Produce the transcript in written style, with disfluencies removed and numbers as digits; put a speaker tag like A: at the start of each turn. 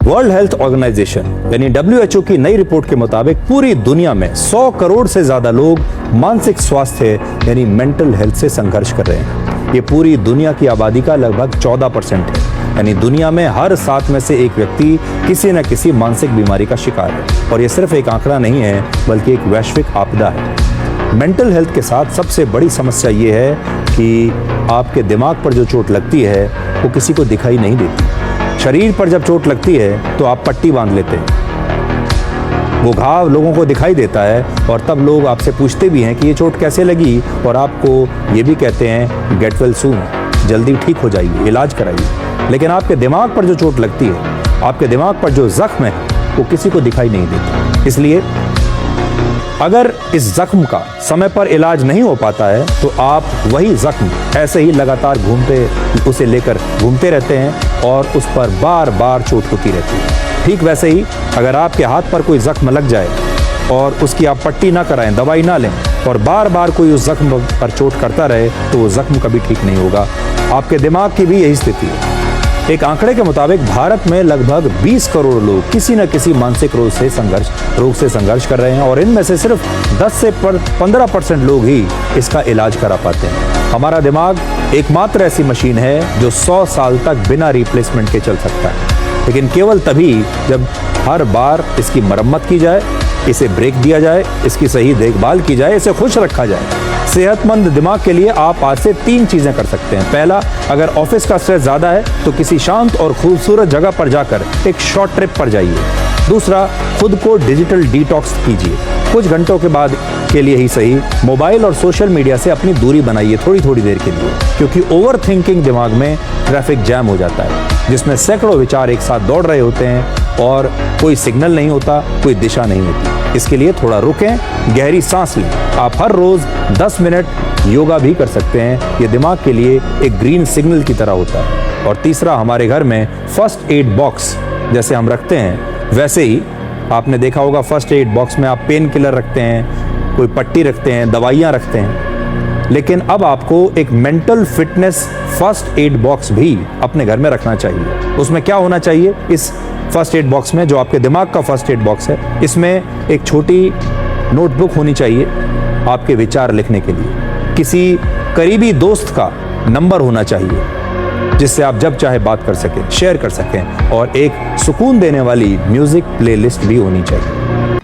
A: World health organisation यानी WHO की नई रिपोर्ट के मुताबिक पूरी दुनिया में 100 करोड़ से ज्यादा लोग मानसिक स्वास्थ्य यानी मेंटल हेल्थ से संघर्ष कर रहे हैं। ये पूरी दुनिया की आबादी का लगभग 14% है, यानी दुनिया में हर 7 में से एक व्यक्ति किसी न किसी मानसिक बीमारी का शिकार है। और ये सिर्फ एक आंकड़ा नहीं है, बल्कि एक वैश्विक आपदा है। मेंटल हेल्थ के साथ सबसे बड़ी समस्या ये है कि आपके दिमाग पर जो चोट लगती है वो किसी को दिखाई नहीं देती। शरीर पर जब चोट लगती है तो आप पट्टी बांध लेते हैं, वो घाव लोगों को दिखाई देता है और तब लोग आपसे पूछते भी हैं कि ये चोट कैसे लगी, और आपको ये भी कहते हैं गेट वेल सून, जल्दी ठीक हो जाइए, इलाज कराइए। लेकिन आपके दिमाग पर जो चोट लगती है, आपके दिमाग पर जो जख्म है, वो किसी को दिखाई नहीं देता। इसलिए अगर इस जख्म का समय पर इलाज नहीं हो पाता है तो आप वही जख्म ऐसे ही लगातार उसे लेकर घूमते रहते हैं और उस पर बार बार चोट होती रहती है। ठीक वैसे ही अगर आपके हाथ पर कोई जख्म लग जाए और उसकी आप पट्टी ना कराएं, दवाई ना लें और बार बार कोई उस जख्म पर चोट करता रहे तो वो जख्म कभी ठीक नहीं होगा। आपके दिमाग की भी यही स्थिति है। एक आंकड़े के मुताबिक भारत में लगभग 20 करोड़ लोग किसी न किसी मानसिक रोग से संघर्ष कर रहे हैं और इनमें से सिर्फ 10 से 15% लोग ही इसका इलाज करा पाते हैं। हमारा दिमाग एकमात्र ऐसी मशीन है जो 100 साल तक बिना रिप्लेसमेंट के चल सकता है, लेकिन केवल तभी जब हर बार इसकी मरम्मत की जाए, इसे ब्रेक दिया जाए, इसकी सही देखभाल की जाए, इसे खुश रखा जाए। सेहतमंद दिमाग के लिए आप आज से 3 चीजें कर सकते हैं। पहला, अगर ऑफिस का स्ट्रेस ज्यादा है तो किसी शांत और खूबसूरत जगह पर जाकर एक शॉर्ट ट्रिप पर जाइए। दूसरा, खुद को डिजिटल डिटॉक्स कीजिए, कुछ घंटों के बाद के लिए ही सही मोबाइल और सोशल मीडिया से अपनी दूरी बनाइए थोड़ी थोड़ी देर के लिए, क्योंकि ओवर थिंकिंग दिमाग में ट्रैफिक जैम हो जाता है जिसमें सैकड़ों विचार एक साथ दौड़ रहे होते हैं और कोई सिग्नल नहीं होता, कोई दिशा नहीं होती। इसके लिए थोड़ा रुकें, गहरी सांस लें। आप हर रोज 10 मिनट योगा भी कर सकते हैं, ये दिमाग के लिए एक ग्रीन सिग्नल की तरह होता है। और तीसरा, हमारे घर में फर्स्ट एड बॉक्स जैसे हम रखते हैं वैसे ही आपने देखा होगा फर्स्ट एड बॉक्स में आप पेन किलर रखते हैं, कोई पट्टी रखते हैं, दवाइयाँ रखते हैं, लेकिन अब आपको एक mental fitness first aid box भी अपने घर में रखना चाहिए। उसमें क्या होना चाहिए? इस फर्स्ट एड बॉक्स में, जो आपके दिमाग का फर्स्ट एड बॉक्स है, इसमें एक छोटी नोटबुक होनी चाहिए आपके विचार लिखने के लिए। किसी करीबी दोस्त का नंबर होना चाहिए जिससे आप जब चाहे बात कर सकें, शेयर कर सकें, और एक सुकून देने वाली म्यूजिक प्लेलिस्ट भी होनी चाहिए।